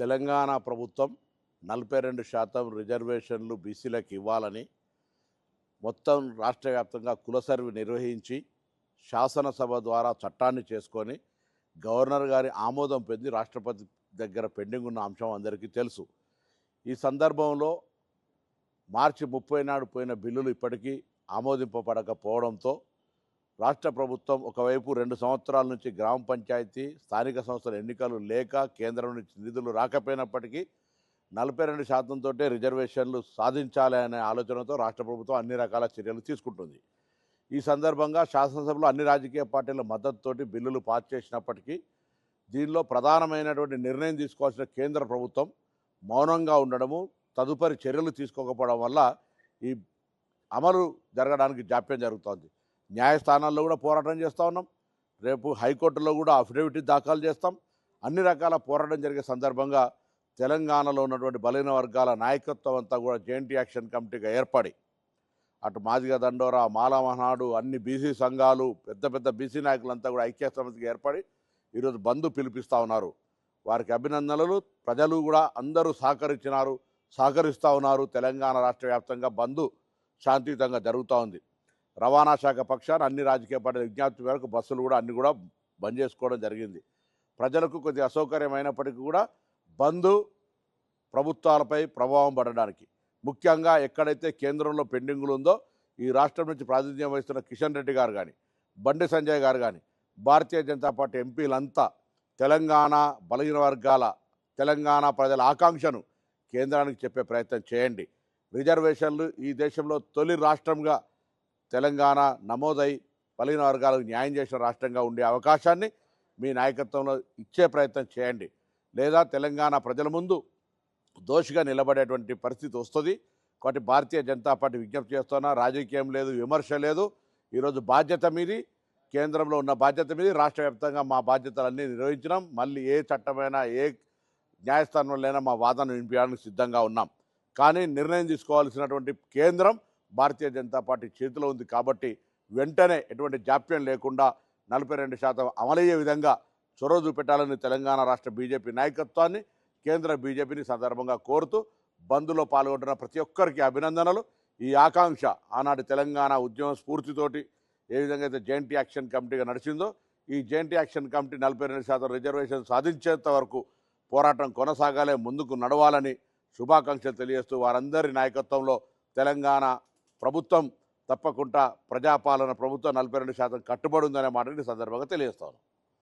తెలంగాణ ప్రభుత్వం 42% రిజర్వేషన్లు బీసీలకు ఇవ్వాలని మొత్తం రాష్ట్ర వ్యాప్తంగా కుల సర్వే నిర్వహించి శాసనసభ ద్వారా చట్టాన్ని చేసుకొని గవర్నర్ గారి ఆమోదం పొంది రాష్ట్రపతి దగ్గర పెండింగ్ ఉన్న అంశం అందరికీ తెలుసు. ఈ సందర్భంలో మార్చి 30 నాడు పోయిన బిల్లులు ఇప్పటికీ ఆమోదింపబడకపోవడంతో రాష్ట్ర ప్రభుత్వం ఒకవైపు 2 సంవత్సరాల నుంచి గ్రామ పంచాయతీ స్థానిక సంస్థల ఎన్నికలు లేక కేంద్రం నుంచి నిధులు రాకపోయినప్పటికీ 42% రిజర్వేషన్లు సాధించాలి అనే ఆలోచనతో రాష్ట్ర ప్రభుత్వం అన్ని రకాల చర్యలు తీసుకుంటుంది. ఈ సందర్భంగా శాసనసభలో అన్ని రాజకీయ పార్టీల మద్దతుతోటి బిల్లులు పాస్ చేసినప్పటికీ దీనిలో ప్రధానమైనటువంటి నిర్ణయం తీసుకోవాల్సిన కేంద్ర ప్రభుత్వం మౌనంగా ఉండడము, తదుపరి చర్యలు తీసుకోకపోవడం వల్ల ఈ అమలు జరగడానికి జాప్యం జరుగుతోంది. న్యాయస్థానాల్లో కూడా పోరాటం చేస్తూ ఉన్నాం. రేపు హైకోర్టులో కూడా అఫిడవిట్ దాఖలు చేస్తాం. అన్ని రకాల పోరాటం జరిగే సందర్భంగా తెలంగాణలో ఉన్నటువంటి బలహీన వర్గాల నాయకత్వం అంతా కూడా జాయింట్ యాక్షన్ కమిటీగా ఏర్పడి అటు మాదిగ దండోరా, మాలా మహానాడు, అన్ని బీసీ సంఘాలు, పెద్ద పెద్ద బీసీ నాయకులంతా కూడా ఐక్య సమితికి ఏర్పడి ఈరోజు బంద్ పిలిపిస్తూ ఉన్నారు. వారికి అభినందనలు. ప్రజలు కూడా అందరూ సహకరిస్తూ ఉన్నారు. తెలంగాణ రాష్ట్ర వ్యాప్తంగా బంద్ శాంతియుతంగా జరుగుతూ ఉంది. రవాణా శాఖ పక్షాన అన్ని రాజకీయ పార్టీల విజ్ఞప్తి మేరకు బస్సులు కూడా అన్ని కూడా బంద్ చేసుకోవడం జరిగింది. ప్రజలకు కొద్దిగా అసౌకర్యమైనప్పటికీ కూడా బంద్ ప్రభుత్వాలపై ప్రభావం పడడానికి, ముఖ్యంగా ఎక్కడైతే కేంద్రంలో పెండింగులు ఉందో ఈ రాష్ట్రం నుంచి ప్రాతినిధ్యం వహిస్తున్న కిషన్ రెడ్డి గారు కానీ, బండి సంజయ్ గారు కానీ, భారతీయ జనతా పార్టీ ఎంపీలంతా తెలంగాణ బలహీన వర్గాల, తెలంగాణ ప్రజల ఆకాంక్షను కేంద్రానికి చెప్పే ప్రయత్నం చేయండి. రిజర్వేషన్లు ఈ దేశంలో తొలి రాష్ట్రంగా తెలంగాణ నమోదై బలహీన వర్గాలకు న్యాయం చేసిన రాష్ట్రంగా ఉండే అవకాశాన్ని మీ నాయకత్వంలో ఇచ్చే ప్రయత్నం చేయండి. లేదా తెలంగాణ ప్రజల ముందు దోషిగా నిలబడేటువంటి పరిస్థితి వస్తుంది. కాబట్టి భారతీయ జనతా పార్టీ విజ్ఞప్తి చేస్తున్నా, రాజకీయం లేదు, విమర్శ లేదు. ఈరోజు బాధ్యత మీది, కేంద్రంలో ఉన్న బాధ్యత మీది. రాష్ట్ర వ్యాప్తంగా మా బాధ్యతలన్నీ నిర్వహించినాం. మళ్ళీ ఏ చట్టమైనా ఏ న్యాయస్థానంలోనైనా మా వాదన వినిపించడానికి సిద్ధంగా ఉన్నాం. కానీ నిర్ణయం తీసుకోవాల్సినటువంటి కేంద్రం భారతీయ జనతా పార్టీ చేతిలో ఉంది. కాబట్టి వెంటనే ఎటువంటి జాప్యం లేకుండా 42% అమలయ్యే విధంగా చొరవ చూపెట్టాలని తెలంగాణ రాష్ట్ర బీజేపీ నాయకత్వాన్ని, కేంద్ర బీజేపీని సందర్భంగా కోరుతూ బంద్లో పాల్గొంటున్న ప్రతి ఒక్కరికి అభినందనలు. ఈ ఆకాంక్ష ఆనాటి తెలంగాణ ఉద్యమ స్ఫూర్తితోటి ఏ విధంగా అయితే జాయింట్ యాక్షన్ కమిటీగా నడిచిందో ఈ జాయింట్ యాక్షన్ కమిటీ 42% రిజర్వేషన్ సాధించేంత వరకు పోరాటం కొనసాగాలే, ముందుకు నడవాలని శుభాకాంక్షలు తెలియజేస్తూ వారందరి నాయకత్వంలో తెలంగాణ ప్రభుత్వం తప్పకుండా ప్రజాపాలన ప్రభుత్వం 42% కట్టుబడి ఉందనే మాటని సందర్భంగా తెలియజేస్తాను.